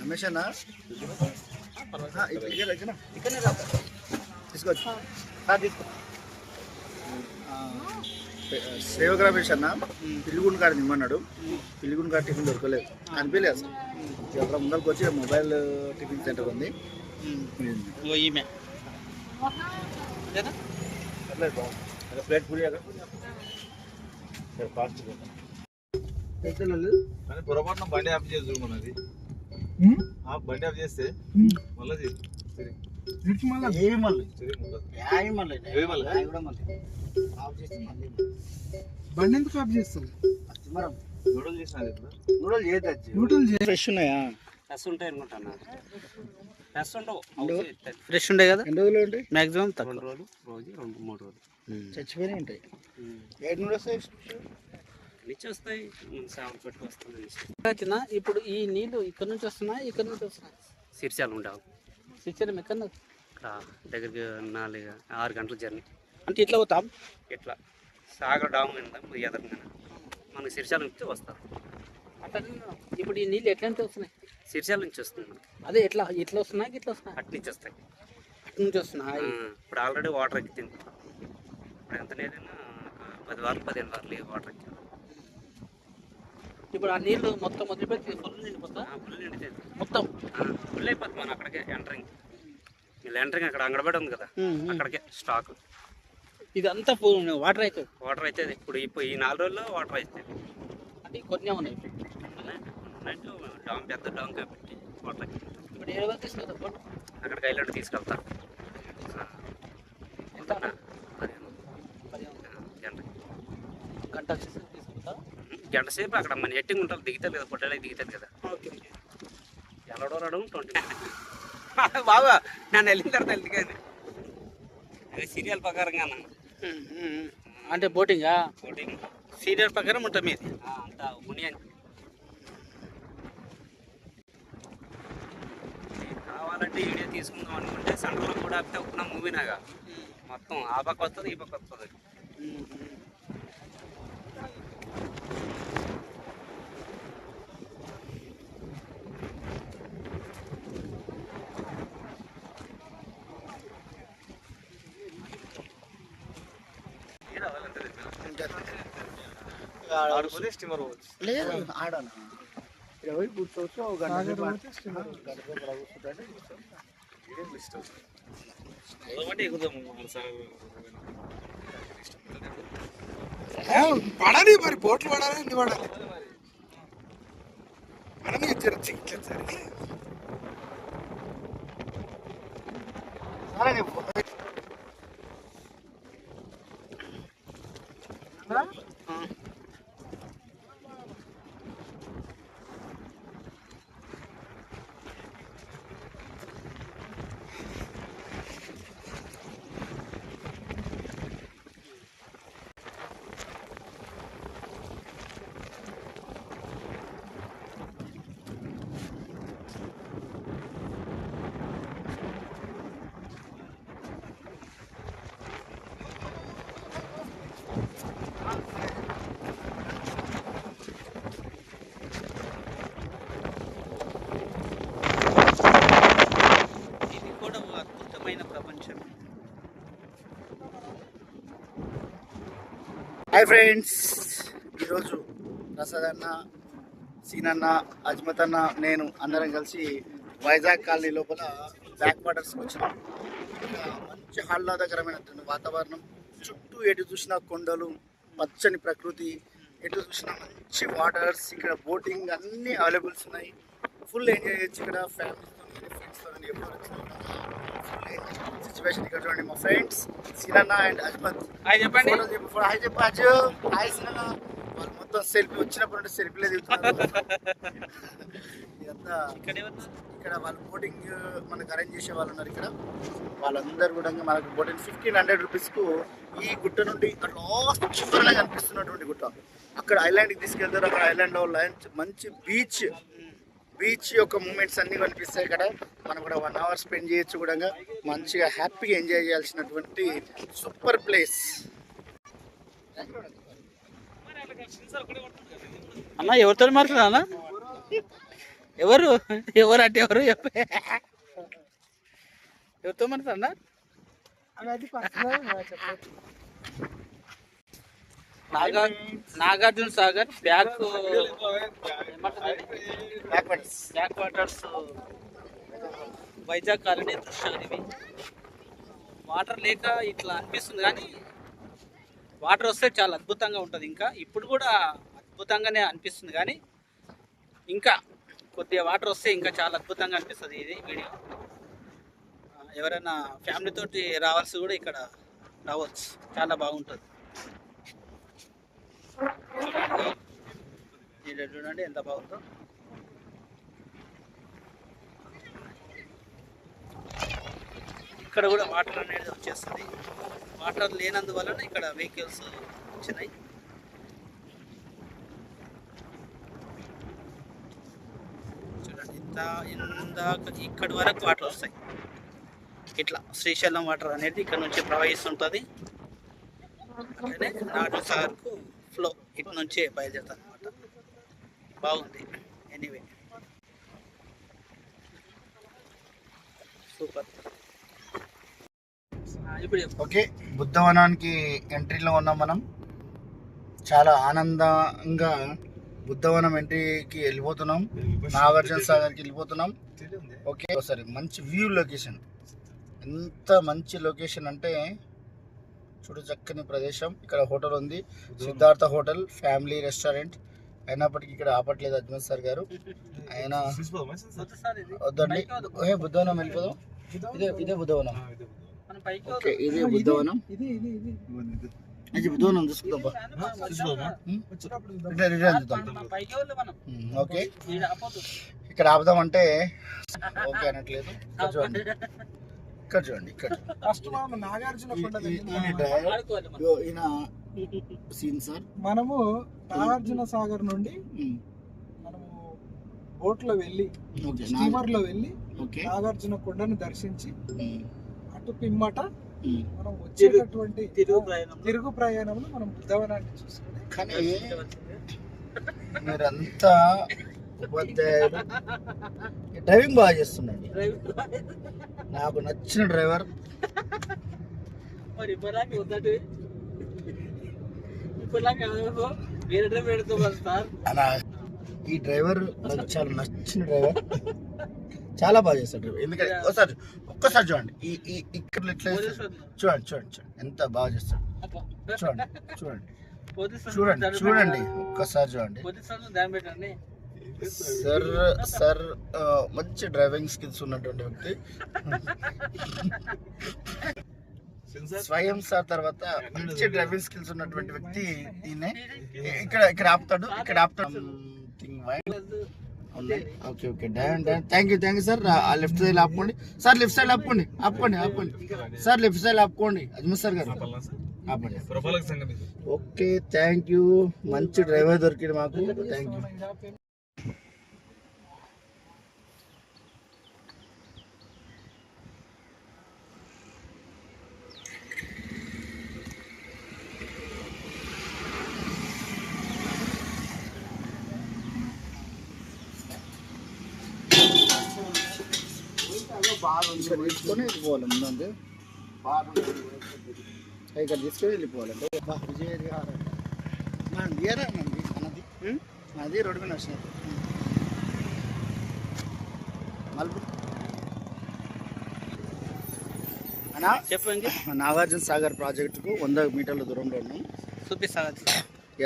రమేష్ అన్న ఇక్కడనే రా తీసుకోవచ్చు తీసుకో. సేవక రమేష్ అన్న పిల్లిగుండు కాడ నిమ్మన్నాడు. పిల్లిగుండు కాడ టిఫిన్ దొరకలేదు, కనిపించలేదు అసలు. అక్కడ ముందరికి వచ్చి మొబైల్ టిఫిన్ సెంటర్ ఉంది. ప్లేట్ పూరి పొరపాటున బండి ఆఫ్ చేసి చూడమన్నది. బండి ఆఫ్ చేస్తే మళ్ళీ బండి ఎందుకు ఆఫ్ చేస్తాను? ఫ్రెష్ ఉన్నాయా? ఫ్రెష్ ఉంటాయి అనుకుంటాను. ఫ్రెష్ ఉండవు, ఫ్రెష్ ఉంటాయి కదా. ఎన్ని రోజులు ఉంటాయి? మ్యాక్సిమం 2 రోజులు, రోజు 2-3 రోజులు చచ్చిపోయినా ఉంటాయి. 7 నుండి వస్తాయి నుంచి వస్తాయి. సాగు పెట్టుకు వస్తుంది. ఇప్పుడు ఈ నీళ్ళు ఇక్కడ నుంచి వస్తున్నాయి, ఇక్కడ నుంచి వస్తున్నాయి. సిరిచాలు ఉంటావు. సిరిచాలం ఎక్కడ? ఇక్కడ దగ్గరికి 4-6 గంటల జర్నీ. అంటే ఇట్లా పోతాం, ఇట్లా సాగర్ డామ్ ఎదరంగా మనకి సిరిచాల నుంచి వస్తారు. అట్లా ఇప్పుడు ఈ నీళ్ళు ఎట్లా నుంచి వస్తున్నాయి? సిరిచాల నుంచి వస్తుంది మనకి. అదే ఎట్లా ఇట్లా వస్తున్నాయి, ఇట్లా వస్తున్నాయి? అటు నుంచి వస్తాయి. అటు నుంచి వస్తున్నాయి. ఇప్పుడు ఆల్రెడీ వాటర్ ఎక్కింది. ఇప్పుడు ఎంత లేదైనా 10 వారాలు 15 వారాలు వాటర్ ఎక్కింది. ఇప్పుడు ఆ నీళ్ళు మొత్తం వదిలిపెట్టి ఫుల్ నిండిపోతా? ఫుల్ నిండితే మొత్తం ఫుల్ అయిపోతుంది. మనం అక్కడికే ఎంటరింగ్ అక్కడ అంగడబడి ఉంది కదా, అక్కడికే స్టాక్. ఇదంతా వాటర్ అవుతుంది. వాటర్ అవుతుంది. ఇప్పుడు ఈ 4 రోజుల్లో వాటర్ అవుతుంది. అంటే కొన్ని ఉన్నాయి. డామ్ పెద్ద డామ్ కాబట్టి వాటర్ అవుతుంది. ఇప్పుడు ఏ వరకు తీసుకెళ్తాం? అక్కడికి ఐలాండ్ తీసుకెళ్తా. ఎంత? 10 గంట సేపు అక్కడ మన ఎట్టింగ్ ఉంటుంది. దిగుతుంది కదా, పొట్టలకి దిగుతుంది కదా. ఓకే. ఎల్లడో రావడం 20 బాబా నేను వెళ్ళిన తర్వాత వెళ్ళింది. అదే సీరియల్ ప్రకారంగా అంటే బోటింగా? బోటింగ్ సీరియల్ ప్రకారం ఉంటుంది మీది అంతా మునియన్. కావాలంటే వీడియో తీసుకుందాం అనుకుంటే సెంటర్లో కూడా ఆపితే ఒప్పున మూవీనాగా మొత్తం ఆ పక్క వస్తుంది, ఈ పక్క వస్తుంది. లేదు ఆడనా పోయి కూర్చోవచ్చు. పడాలి మరి, బోట్లు పడాలి, అన్ని పడాలి. మనం ఇట్లా సరే హాయ్ ఫ్రెండ్స్, ఈరోజు ప్రసాద్ అన్న, సీనన్న, అజ్మత్ అన్న, నేను అందరం కలిసి వైజాగ్ కాలనీ లోపల బ్యాక్ వాటర్స్కి వచ్చినాం. మంచి ఆహ్లాదకరమైనటువంటి వాతావరణం, చుట్టూ ఎటు చూసినా కొండలు, పచ్చని ప్రకృతి, ఎటు చూసినా మంచి వాటర్స్. ఇక్కడ బోటింగ్ అన్నీ అవైలబుల్స్ ఉన్నాయి. ఫుల్ ఎంజాయ్ చేయొచ్చు ఇక్కడ ఫ్యామిలీతో, ఫ్రెండ్స్తో, ఎప్పుడు వచ్చినా ఫుల్ ఎంజాయ్ సిచ్యువేషన్. ఇక్కడ చూడండి మా friends Seenanna and Azmat. Hi చెప్పండి. హాయ్ చెప్పు అజ్జు. హాయ్ సీనన్న. వాళ్ళు మొత్తం సెల్ఫీ వచ్చినప్పుడు నుండి సెల్ఫీలే దిగుతున్నారు. ఇదంతా ఇక్కడ వాళ్ళు బోటింగ్ మనకు అరేంజ్ చేసే వాళ్ళు ఉన్నారు ఇక్కడ. వాళ్ళందరూ కూడా మనకు బోటింగ్ 1500 రూపీస్కు ఈ గుట్ట నుండి ఇక్కడ లాస్ట్ చివరిగా కనిపిస్తున్నటువంటి గుట్ట అక్కడ ఐలాండ్కి తీసుకెళ్తారు. అక్కడ ఐలాండ్లో మంచి బీచ్ యొక్క మూమెంట్స్ అన్నీ కనిపిస్తాయి. ఇక్కడ మనం కూడా 1 అవర్ స్పెండ్ చేయొచ్చు కూడా. మంచిగా హ్యాపీగా ఎంజాయ్ చేయాల్సినటువంటి సూపర్ ప్లేస్. అన్న ఎవరితో మాట్లాడా అన్న? ఎవరు ఎవరు అంటే ఎవరు ఎవరితో మాట్లాడన్నా? Nagarjuna Sagar back waters Vizag colony దృశ్యాలు ఇవి. వాటర్ లేక ఇట్లా అనిపిస్తుంది కానీ వాటర్ వస్తే చాలా అద్భుతంగా ఉంటుంది. ఇంకా ఇప్పుడు కూడా అద్భుతంగానే అనిపిస్తుంది కానీ ఇంకా కొద్దిగా వాటర్ వస్తే ఇంకా చాలా అద్భుతంగా అనిపిస్తుంది ఇది వీడియో. ఎవరైనా ఫ్యామిలీ తోటి రావాల్సి కూడా ఇక్కడ రావచ్చు, చాలా బాగుంటుంది. చూడండి ఎంత బాగుందో. ఇక్కడ కూడా వాటర్ అనేది వచ్చేస్తుంది. వాటర్ లేనందువలన ఇక్కడ వెహికల్స్ వచ్చినాయి. చూడండి ఇందాక ఇక్కడి వరకు వాటర్ వస్తాయి. ఇట్లా శ్రీశైలం వాటర్ అనేది ఇక్కడ నుంచి ప్రవహిస్తుంటుంది. అట్లనే నాగార్జున సాగర్కు ఫ్లో ఇటు నుంచే బయలుదేరుతుంది అనమాట. బాగుంది. Anyway super. ఇప్పుడు ఓకే, బుద్ధవనానికి ఎంట్రీలో ఉన్నాం మనం. చాలా ఆనందంగా బుద్ధవనం ఎంట్రీకి వెళ్ళిపోతున్నాం. నాగార్జున సాగర్కి వెళ్ళిపోతున్నాం. ఓకే, సరే, మంచి వ్యూ లొకేషన్. ఎంత మంచి లొకేషన్ అంటే చూడు, చక్కని ప్రదేశం. ఇక్కడ హోటల్ ఉంది, సిద్ధార్థ హోటల్ ఫ్యామిలీ రెస్టారెంట్. అయినప్పటికీ ఇక్కడ ఆపట్లేదు అజ్మత్ సార్ గారు. ఆయన వద్దండి, బుద్ధవనం వెళ్ళిపోదాం. ఇదే బుద్ధవనం. ఓకే, ఇదే బుద్ధవనం. బుద్ధవనం చూసుకుందాం. ఓకే, ఇక్కడ ఆపుదామంటే ఓకే అనట్లేదు. ఇక్కడ చూడండి, ఇక్కడ ఈయన సీన్ సార్. మనము నాగార్జున సాగర్ నుండి మనము బోట్ లో వెళ్ళి స్టీమర్ లో వెళ్ళి నాగార్జున కొండను దర్శించి అటు పిమ్మట మనం వచ్చేటటువంటి తిరుగు ప్రయాణంలో మనం బుద్ధవనాన్ని చూసుకుని. కానీ మీరంతా ఉపాధ్యాయులు, డ్రైవింగ్ బాగా చేస్తుండండి. నాకు నచ్చిన డ్రైవర్. మరి అలా ఈ డ్రైవర్ నాకు చాలా నచ్చిన డ్రైవర్. చాలా బాగా చేస్తాడు డ్రైవర్. ఎందుకంటే ఒక్కసారి చూడండి, ఇక్కడ ఇట్లా చూడండి చూడండి చూడండి ఎంత బాగా చేస్తాడు. చూడండి చూడండి చూడండి చూడండి ఒక్కసారి చూడండి. సార్ మంచి డ్రైవింగ్ స్కిల్స్ ఉన్నటువంటి వ్యక్తి. స్వయం సార్ తర్వాత మంచి డ్రైవింగ్ స్కిల్స్ ఉన్నటువంటి వ్యక్తి ఈయనే. ఇక్కడ ఆపుతాడు. Okay okay, thank you sir. Left side ఆపుకోండి సార్. లెఫ్ట్ సైడ్ ఆపుకోండి సార్. లెఫ్ట్ సైడ్ ఆపుకోండి అజ్మత్ సార్ గారు. ఆపండి. Okay, thank you. మంచి డ్రైవర్ దొరికింది మాకు. Thank you. ఇక్కడ తీసుకొని వెళ్ళిపోవాలి. ముందంటే ఇక్కడ తీసుకొని వెళ్ళిపోవాలంటే అది రోడ్డు మీద వచ్చినట్టు మలుపు. అన్నా చెప్పండి. నాగార్జున సాగర్ ప్రాజెక్టుకు 100 మీటర్ల దూరంలో ఉన్నాం. చూపిస్తాను.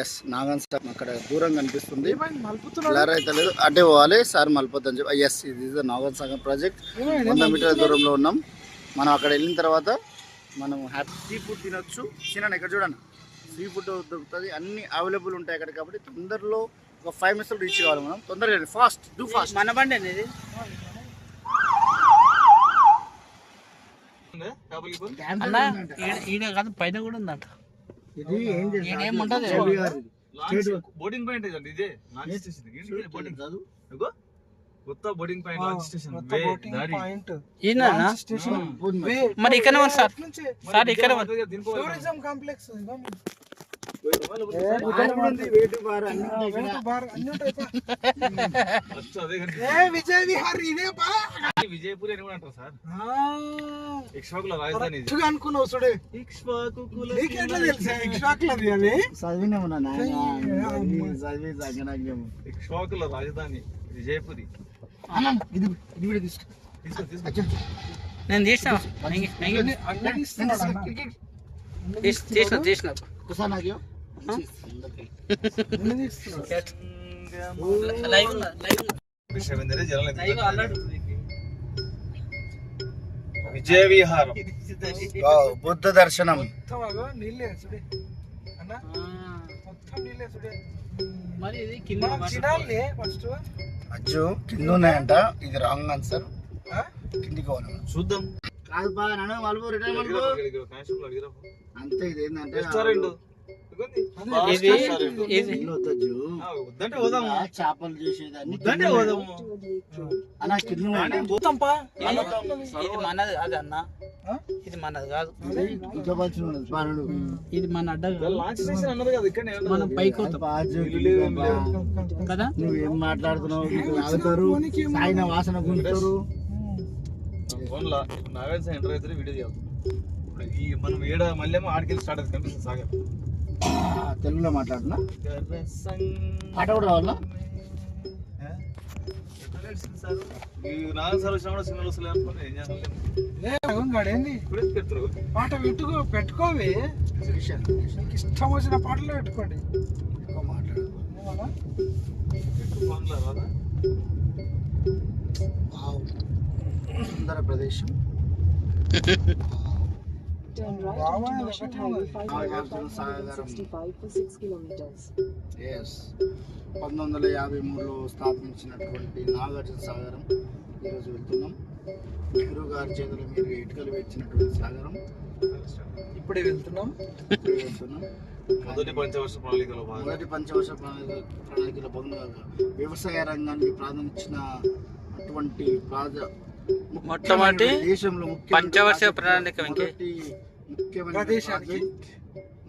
ఎస్, నాగార్జున సాగర్ అక్కడ దూరం కనిపిస్తుంది. క్లియర్ అయితే లేదు, అటే పోవాలి సార్ మలిపోద్దని చెప్పి. ఎస్, ఇది is the Nagarjuna Sagar project. 100 మీటర్ల దూరంలో ఉన్నాం. మనం అక్కడ వెళ్ళిన తర్వాత మనం సీ ఫుడ్ తినొచ్చు. చిన్న ఇక్కడ చూడండి, సీ ఫుడ్ దొరుకుతుంది, అన్ని అవైలబుల్ ఉంటాయి అక్కడ. కాబట్టి తొందరలో ఒక 5 మినిట్స్లో రీచ్ కావాలి మనం. తొందరగా ఫాస్ట్ డూ ఫాస్ట్. మన బండి అనేది అన్న ఈడ కాదు, పైన కూడా ఉందంట. ఇది ఏం ఏముంటది బోర్డింగ్ పాయింట్ ఇదే బోర్డింగ్ కాదు, కొత్త బోర్డింగ్ పాయింట్ స్టేషన్. మరి ఇక్కడ సార్ ఇక్కడ టూరిజం కాంప్లెక్స్ ఫస్ట్ అదే కానీ విజయ్ విహార్ ఇదే బా విజయపూరి అని కూడా అంటారు సార్. ఇక్ష్వాకుల రాజధాని ఇది. అనుకున్నావు చూడే ఇక్ష్వాకుల నీకెట్లా తెలుసా ఇక్ష్వాకులది అది చదివినామన్నా చదివి ఇక్ష్వాకుల రాజధాని విజయపురి. ఇది కూడా తీసుకో. తీసుకో తీసుకో. నేను తీసిన తీసిన కుసా నాకేం విశ్వవిందరే జనాలు విజయ విహారం. బుద్ధ దర్శనం. నీళ్ళే చూడే అన్న మొత్తం నీళ్ళే చూడే మరి ఇది కింద తినాలి ఫస్ట్ అజ్జు కింద ఉన్నాయంట. ఇది రాంగ్ ఆన్సర్. కిందికి పోవాలి. చూద్దాం. కాదు బాగా నన్ను మలుపు రిటర్న్ మలుపు అంతే. ఇది ఏంటంటే రెస్టారెంట్ వద్దంటే పోదాము. చేపలు చేసేదాన్ని వద్దంటే పోదాము అన్న కింద ఇది మనది అది అన్న, ఇది మనది కాదు, పానుడు ఇది మన అడ్డ కాదు. లాంచ్ చేసి అన్నారు కదా ఇక్కడ మనం పైకి వస్తాం కదా. నువ్వేం మాట్లాడుతున్నావు? ఆగుతారు సాయిన వాసన గుంటారు. ఫోన్లో నాగార్జున ఎంటర్ అయితే వీడియో చేయాలి. ఇప్పుడు ఈ మనం ఏడ మళ్ళీ ఆడికెళ్ళి స్టార్ట్ అవుతుంది కనిపిస్తుంది సాగర్. తెలుగులో మాట్లాడుతున్నా. పాట కూడా రావాలా? ఈ నాగర్ సార్ వచ్చినా కూడా సినిమాలు వస్తలే అనుకోండి. ఏం చేస్తాను ఇప్పుడే పెడతారు పాట పెట్టుకోవి. నీకు ఇష్టం వచ్చిన పాటలు పెట్టుకోండి. మాట్లాడు. ఫోన్లో రాదా? సుందర ప్రదేశం. నాగార్జున సాగరం 1953లో స్థాపించినటువంటి నాగార్జున సాగరం ఈరోజు వెళ్తున్నాం. నెహ్రూ గారి చేతుల మీద ఇటుకలు వేసినటువంటి సాగరం. ఇప్పుడే వెళ్తున్నాం. మొదటి పంచవర్ష ప్రణాళికలో భాగంగా వ్యవసాయ రంగానికి ప్రారంభించిన అటువంటి మొట్టమొదటి దేశంలో పంచవర్ష ప్రణాళిక ముఖ్యమైన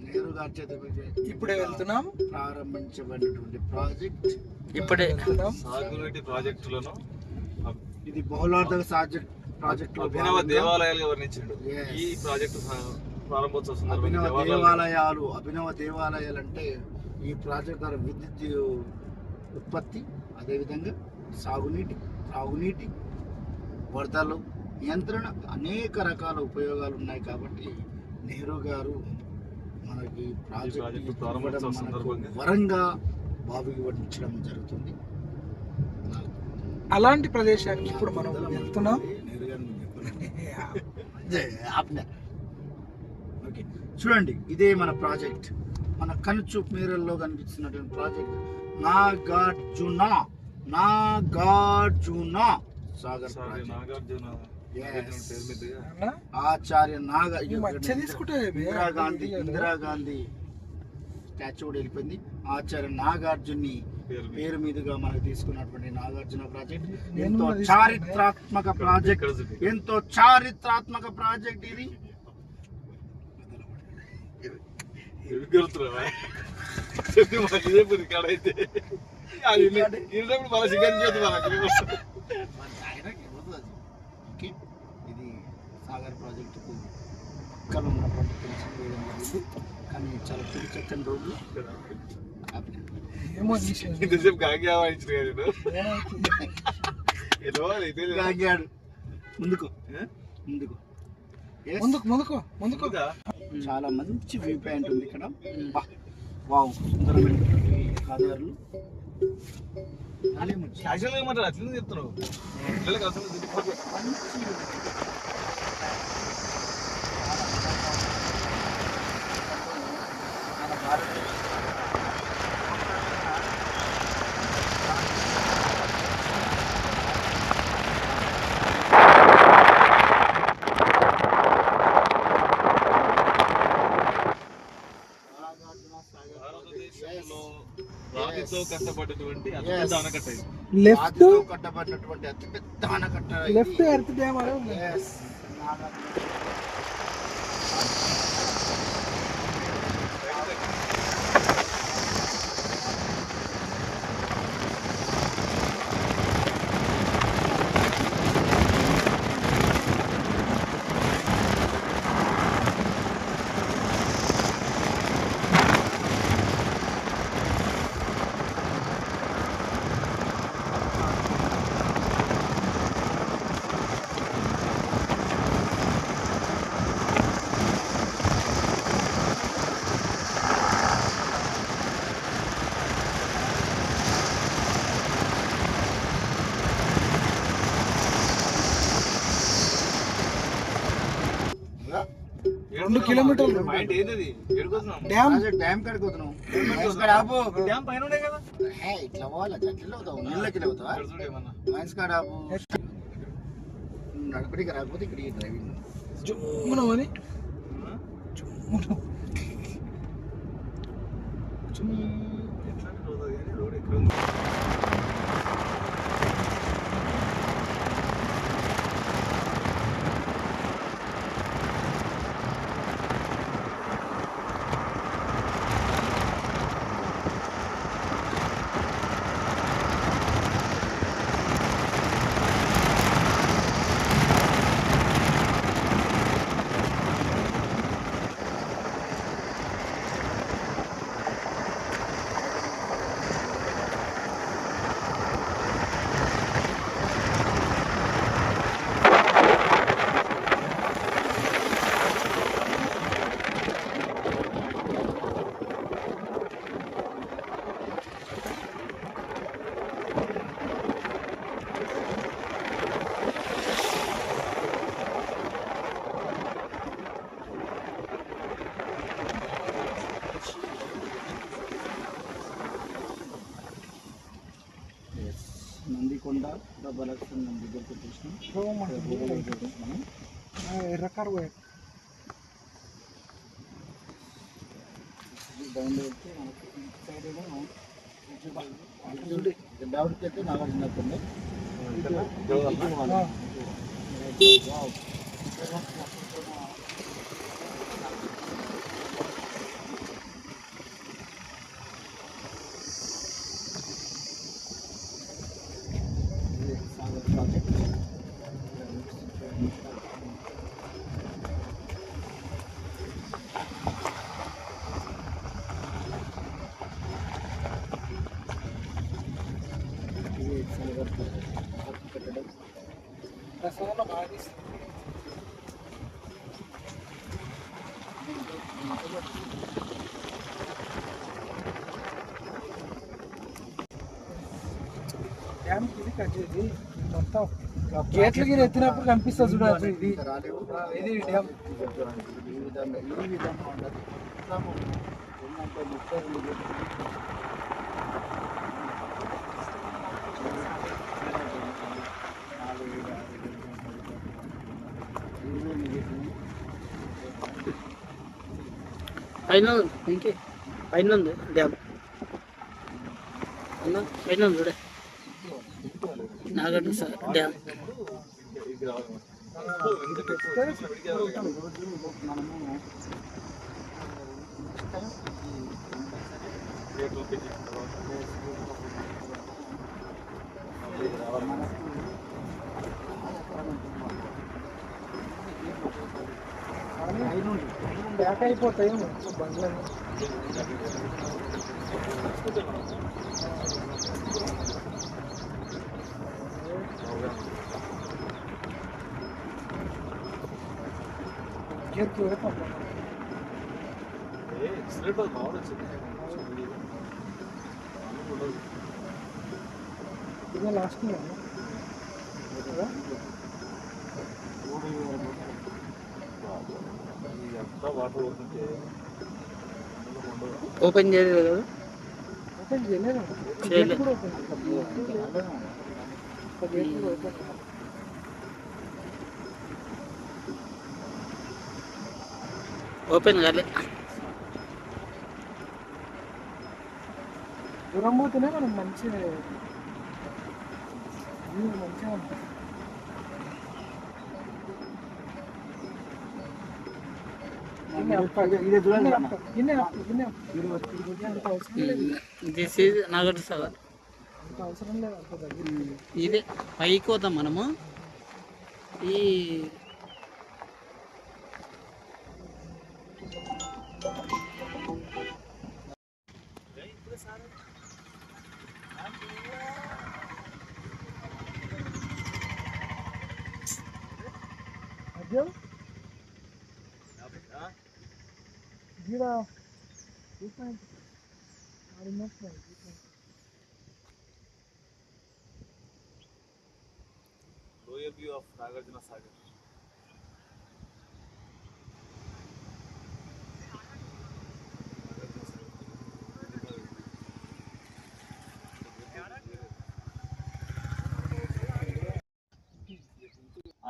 నెహ్రూ గారి చేతుల మీద ఇప్పుడే వెళ్తున్నాం. ప్రారంభించబడినటువంటి ప్రాజెక్ట్ ఇప్పుడే సాగునీటి ప్రాజెక్టులను ఇది బహుళార్థక ప్రాజెక్ట్ అభినవ దేవాలయాలుగా వర్ణించాడు. ఈ ప్రాజెక్టు ప్రారంభోత్సవ సందర్భంగా అభినవ దేవాలయాలు అంటే ఈ ప్రాజెక్ట్ ద్వారా విద్యుత్ ఉత్పత్తి, అదేవిధంగా త్రాగునీటి వరదలు నియంత్రణ అనేక రకాల ఉపయోగాలు ఉన్నాయి. కాబట్టి నెహ్రూ గారు మనకి ప్రాజెక్ట్ ప్రారంభోత్సవ సందర్భంగా వరంగా బావికి వడ్డించడం జరుగుతుంది. అలాంటి ప్రదేశానికి ఇప్పుడు మనం వెళ్తున్నాం. ఓకే చూడండి, ఇదే మన ప్రాజెక్ట్. మన కనుచూపు మేరల్లో కనిపిస్తున్నటువంటి ప్రాజెక్ట్ నాగార్జున సాగర్ నాగార్జున ఆచార్య తీసుకుంటే ఇందిరాగాంధీ స్టాచ్యూ కూడా వెళ్ళిపోయింది. ఆచార్య నాగార్జుని పేరు మీదుగా మనకు తీసుకున్నటువంటి నాగార్జున ప్రాజెక్ట్ ఎంతో చారిత్రాత్మక ప్రాజెక్ట్ ఇది. ఇది సాగర్ ప్రాజెక్టుకు పక్కన ఉన్నటువంటి ఫెన్సింగ్ వేయడం జరిగింది. కానీ చాలా చక్కని రోడ్లు. ఇంతసేపు గాంగాడు ముందుకు చాలా మంచి వ్యూ పాయింట్ ఉంది ఇక్కడ. వావ్, సుందరమైనటువంటి రహదారులు. క్యాజువల్ గా మాట్లాడు, అట్లనే చెప్తున్నావు. పిల్లలకి అసలు రాతితో కట్టబడినటువంటి అతిపెద్ద ఆనకట్ట ఇది. కట్టబడినటువంటి అతిపెద్ద ఆనకట్ట. లెఫ్ట్ ఎర్త్ డ్యామ్ కిలోమీటర్లు పాయింట్ ఏంది ఏడుకోతున్నాం డ్యామ్. డ్యామ్ కాడికి పోతున్నావు ఆపు డ్యామ్ పైన ఉండే కదా ఇట్లా పోవాలి ఎట్లా అవుతావు నీళ్ళకి అవుతావా ఇక్కడ చూడు ఏమన్నా మైన్స్ కాడ ఆపు నడపడికి రాకపోతే ఇక్కడ డ్రైవింగ్ జుమ్మునమని ఎట్లా రోడ్ కానీ రోడ్ ఎక్కడ ఉంది నందికొండ డబ్బలక్ష్మి దగ్గరికి వచ్చేసినాం ఎర్రకారు పోయాడు. డౌన్ వెళ్తే మనకి సైడ్ ఏమో డౌన్కి అయితే నాగార్జున కొండ సాగర్ ప్రాజెక్ట్ కట్టడం ప్రసాదంలో బాగా తీస్తారు. డ్యామ్ ఇది కట్ చేసి మొత్తం గేట్లు గిరి ఎత్తినప్పుడు కనిపిస్తుంది చూడచ్చు. ఇది రాలేవు ఇది డ్యామ్. ఈ విధంగా ఉండదు ఏంటంటే 32 పైన ఇంకే పైన ఉంది డ్యామ్ అన్న పైన ఉంది చూడే నాగార్జున సాగర్ డ్యామ్. మనము బ్యాక్ అయిపోతాయి బండ్లు. ఇదే లాస్ట్ వాటర్ పోతుంటే ఓపెన్ చేయలేదు కదా ఓపెన్ చేయలేదు. చేయలేదు. కూడా ఓపెన్ ఓపెన్ ఓపెన్ కాలే. దూరం పోతేనే మనం మంచిగా మంచిగా ఉంటుంది. This is Nagarjuna Sagar. అంత అవసరం లేదు. అంత దగ్గర ఇదే పైకి పోతాం మనము. ఈ మధ్య గిడ lower view of Nagarjuna Sagar.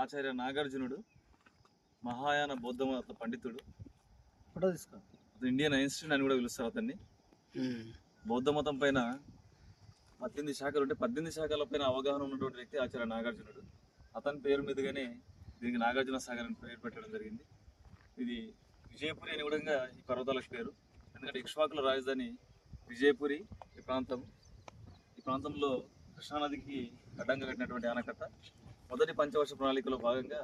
ఆచార్య నాగార్జునుడు మహాయాన బౌద్ధ మత పండితుడు. ఫోటో తీసుకో. ఇండియన్ ఐన్స్టీన్ అని కూడా పిలుస్తారు అతన్ని. బౌద్ధ మతం పైన 18 శాఖలు ఉంటే 18 శాఖల పైన అవగాహన ఉన్నటువంటి వ్యక్తి ఆచార్య నాగార్జునుడు. అతని పేరు మీదుగానే దీనికి నాగార్జున సాగర్ అని పేరు పెట్టడం జరిగింది. ఇది విజయపురి అని కూడా ఈ పర్వతాలకు పేరు. ఎందుకంటే ఇక్ష్వాకుల రాజధాని విజయపురి ఈ ప్రాంతం. ఈ ప్రాంతంలో కృష్ణానదికి అడ్డంగా కట్టినటువంటి ఆనకట్ట. మొదటి పంచవర్ష ప్రణాళికలో భాగంగా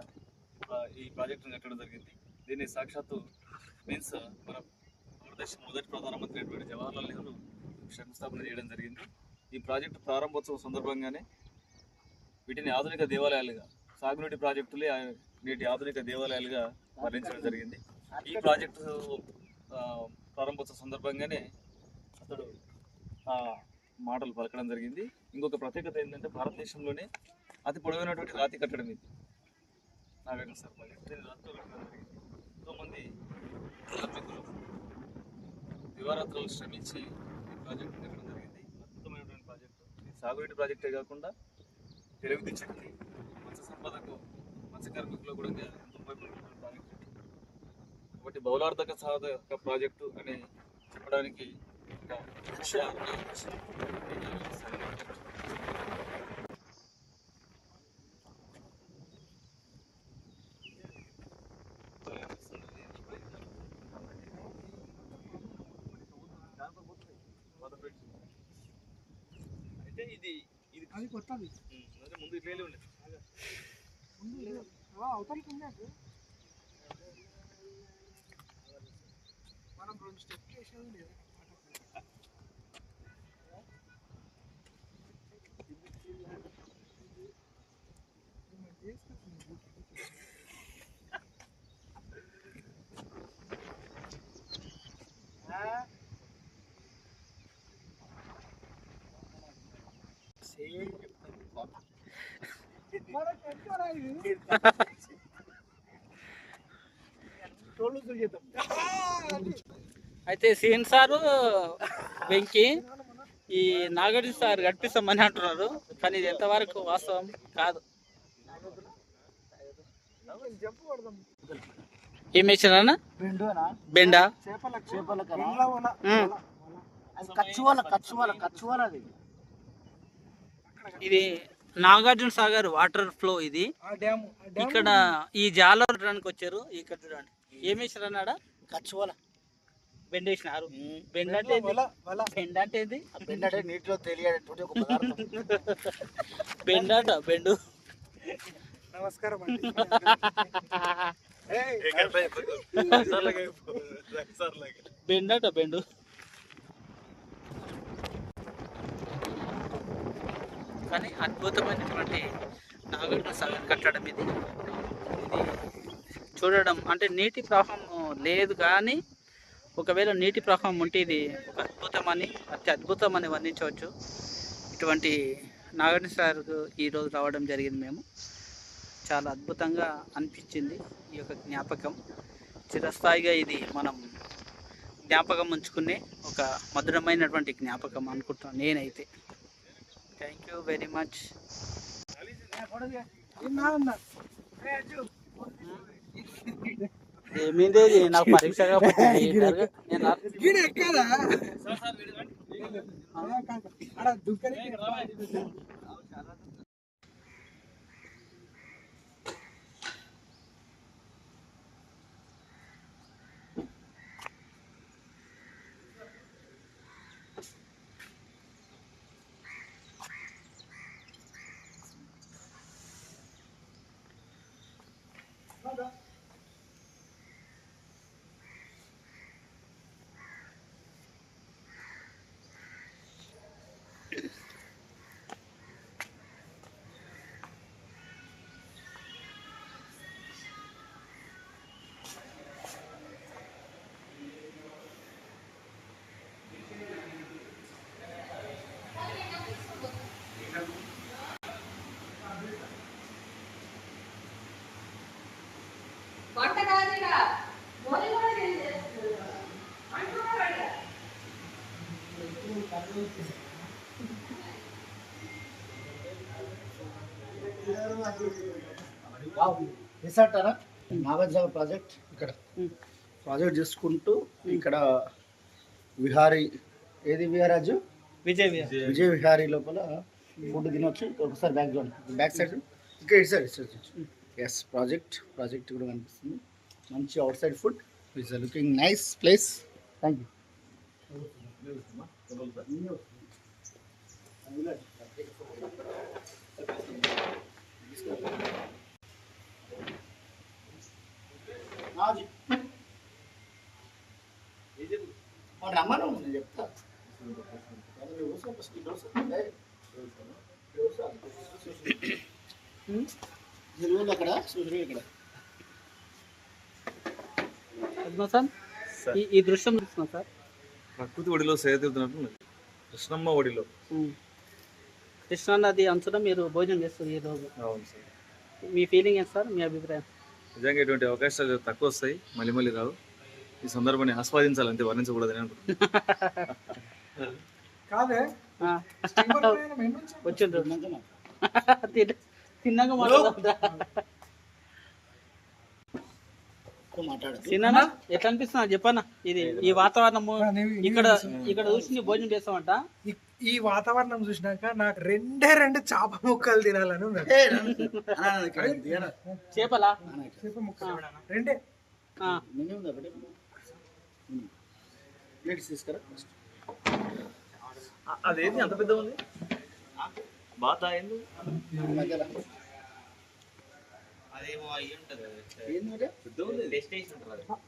ఈ ప్రాజెక్టును కట్టడం జరిగింది. దీన్ని సాక్షాత్తు మీన్స్ మన భారతదేశ మొదటి ప్రధానమంత్రి అయినటువంటి జవహర్లాల్ నెహ్రూ శంకుస్థాపన చేయడం జరిగింది. ఈ ప్రాజెక్టు ప్రారంభోత్సవం సందర్భంగానే వీటిని ఆధునిక దేవాలయాలుగా, సాగునీటి ప్రాజెక్టులే నేటి ఆధునిక దేవాలయాలుగా వర్ణించడం జరిగింది. ఈ ప్రాజెక్టు ప్రారంభోత్సవ సందర్భంగానే అతడు మాటలు పలకడం జరిగింది. ఇంకొక ప్రత్యేకత ఏంటంటే భారతదేశంలోనే అతి పొడవైనటువంటి రాతి కట్టడం ఇది నాగార్జున సాగర్ ప్రాజెక్టు. దీన్ని రాతితో కట్టడం జరిగింది. ఎంతోమంది కార్మికులు దివారాత్రులు శ్రమించి ఈ ప్రాజెక్టు కట్టడం జరిగింది. అద్భుతమైనటువంటి ప్రాజెక్టు. ఇది సాగునీటి ప్రాజెక్టే కాకుండా జల విద్యుత్ శక్తి, మత్స్య సంపదకు, మత్స్య కార్మికులు కూడా ఎంతో ఉపయోగపడుతున్న ప్రాజెక్టు. కాబట్టి బహుళార్థక సాధక ప్రాజెక్టు అని చెప్పడానికి అయితే ఇది అది కొత్తది. ముందు ఇట్లే ఉండేది. అవతలకి ఉన్నాకు మనం 2 స్టెప్లు వేసేది లేదు. అయితే సీన్ సారు వెంకి ఈ నాగార్జున సార్ గడిపిస్తామని అంటున్నారు, కానీ ఇది ఎంతవరకు వాస్తవం కాదు. ఏం వేసినా బెండా ఇది నాగార్జున సాగర్ వాటర్ ఫ్లో. ఇది ఇక్కడ ఈ జాలడానికి వచ్చారు. ఇక్కడ చూడండి ఏం వేసారు అన్నాడా, కచ్చువల బెండ వేసినారు. బెండ అంటే బెండ అంటే ఏంది? బెండ అంటే నీటిలో తెలియనటువంటి ఒక పదార్థం. బెండ అట బెండు. నమస్కారం అండి. బెండ అట బెండు. కానీ అద్భుతమైనటువంటి నాగార్జున సాగర్ కట్టడం ఇది. చూడడం అంటే నీటి ప్రవాహం లేదు, కానీ ఒకవేళ నీటి ప్రవాహం ఉంటే ఇది ఒక అద్భుతమని వర్ణించవచ్చు. ఇటువంటి నాగార్జున సాగర్కు ఈరోజు రావడం జరిగింది. మేము చాలా అద్భుతంగా అనిపించింది. ఈ యొక్క జ్ఞాపకం చిరస్థాయిగా ఇది మనం జ్ఞాపకం ఉంచుకునే ఒక మధురమైనటువంటి జ్ఞాపకం అనుకుంటున్నాను నేనైతే. Thank you very much. ఏమింది నాకు పరీక్ష రిసార్ట్ అనా నాగార్జున ప్రాజెక్ట్ ఇక్కడ ఉమ్. ప్రాజెక్ట్ చేసుకుంటూ ఇక్కడ విహారీ ఏది విహారాజు విజయ్ విజయ్ విహారీ లోపల ఫుడ్ తినొచ్చు. ఒకసారి బ్యాక్ చూడండి, బ్యాక్ సైడ్ ఇక్కడ ఇటు సైడ్ ఎస్ ప్రాజెక్ట్ కూడా కనిపిస్తుంది. మంచి out side food it's looking nice place. Thank you. రమ్మను నేను చెప్తా. అక్కడ ఇక్కడ అజ్మసాన్ ఈ దృశ్యం చూస్తున్నాం సార్. ప్రకృతి ఒడిలో సేద తీరుతున్నట్టు కృష్ణమ్మ ఒడిలో. కృష్ణా నది అంచున మీరు భోజనం చేస్తారు ఈ రోజు. అవును సార్. మీ ఫీలింగ్ ఏంటి సార్, మీ అభిప్రాయం? నిజంగా ఇటువంటి అవకాశాలు తక్కువ వస్తాయి, మళ్ళీ రావు. ఈ సందర్భాన్ని ఆస్వాదించాలి, అంతే, వర్ణించకూడదని అనుకుంటున్నాను. కాదే ఆ. స్టీమర్ ప్రయాణం ఎన్ని నుంచి? వచ్చిండ్రు తిన్నాక మాట్లాడదా మాట్లాడదు. తిన్నానా ఎట్లా అనిపిస్తున్నా చెప్పన్నా? ఇది ఈ వాతావరణము నీవి- ఇక్కడ నీవి ఇక్కడ చూసి నీ భోజనం చేస్తామంట. ఈ వాతావరణం చూసినాక నాకు రెండు చేప ముక్కలు తినాలని ఉన్నది. చేపలా? చేప ముక్కలు రెండే. ఆ. తీసుకురా. అదేంటి అంత పెద్ద ఉంది? బాత ఏంది?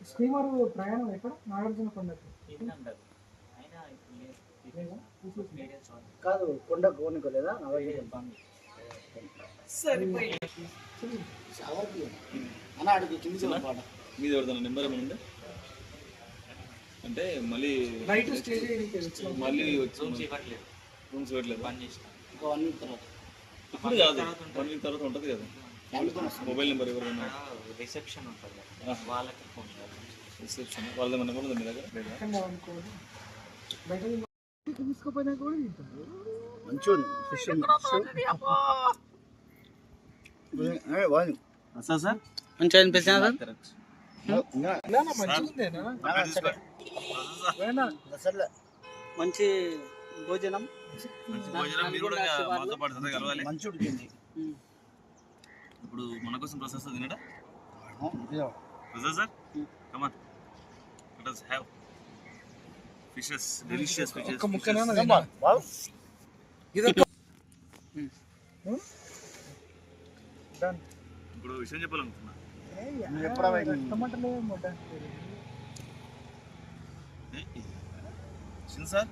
స్టీమర్ ప్రయాణం ఎక్కడ? నాగార్జున కొండకు. కాదు కొండ కోనుకోలేదా? అన్న అడుగు కింది పాట మీద పెడతాను నెంబర్ ఏమైనా ఉందా? అంటే మళ్ళీ నైట్ స్టే చేయడానికి మళ్ళీ వచ్చి రూమ్స్ పెట్టలేదు. ఇంకో 1 వీక్ తర్వాత ఇప్పుడు కాదు, 1 వీక్ తర్వాత ఉంటుంది కదా. మొబైల్ నెంబర్ ఎవరైనా రిసెప్షన్ ఉంటుంది వాళ్ళకి ఫోన్ చేయాలి. రిసెప్షన్ వాళ్ళ నెంబర్ ఉంది మీ దగ్గర లేదా? బయట తీసుకుపోయినా కూడా తింటారు. మంచిగా ఉంది ఫిష్ బాగుంది సార్ మంచిగా అనిపిస్తున్నా సార్. మంచిగా ఉందేనా? మంచి భోజనం. మాతో పాటు సరదా కలవాలి. మంచి ఉడికింది. ఇప్పుడు మన కోసం ప్రసాద్ తినడా? Prasad sir come on, let us have fishes, delicious fishes. ఒక్క ముక్కనా ఇప్పుడు విషయం చెప్పాలనుకున్నా. టమాటాలు సార్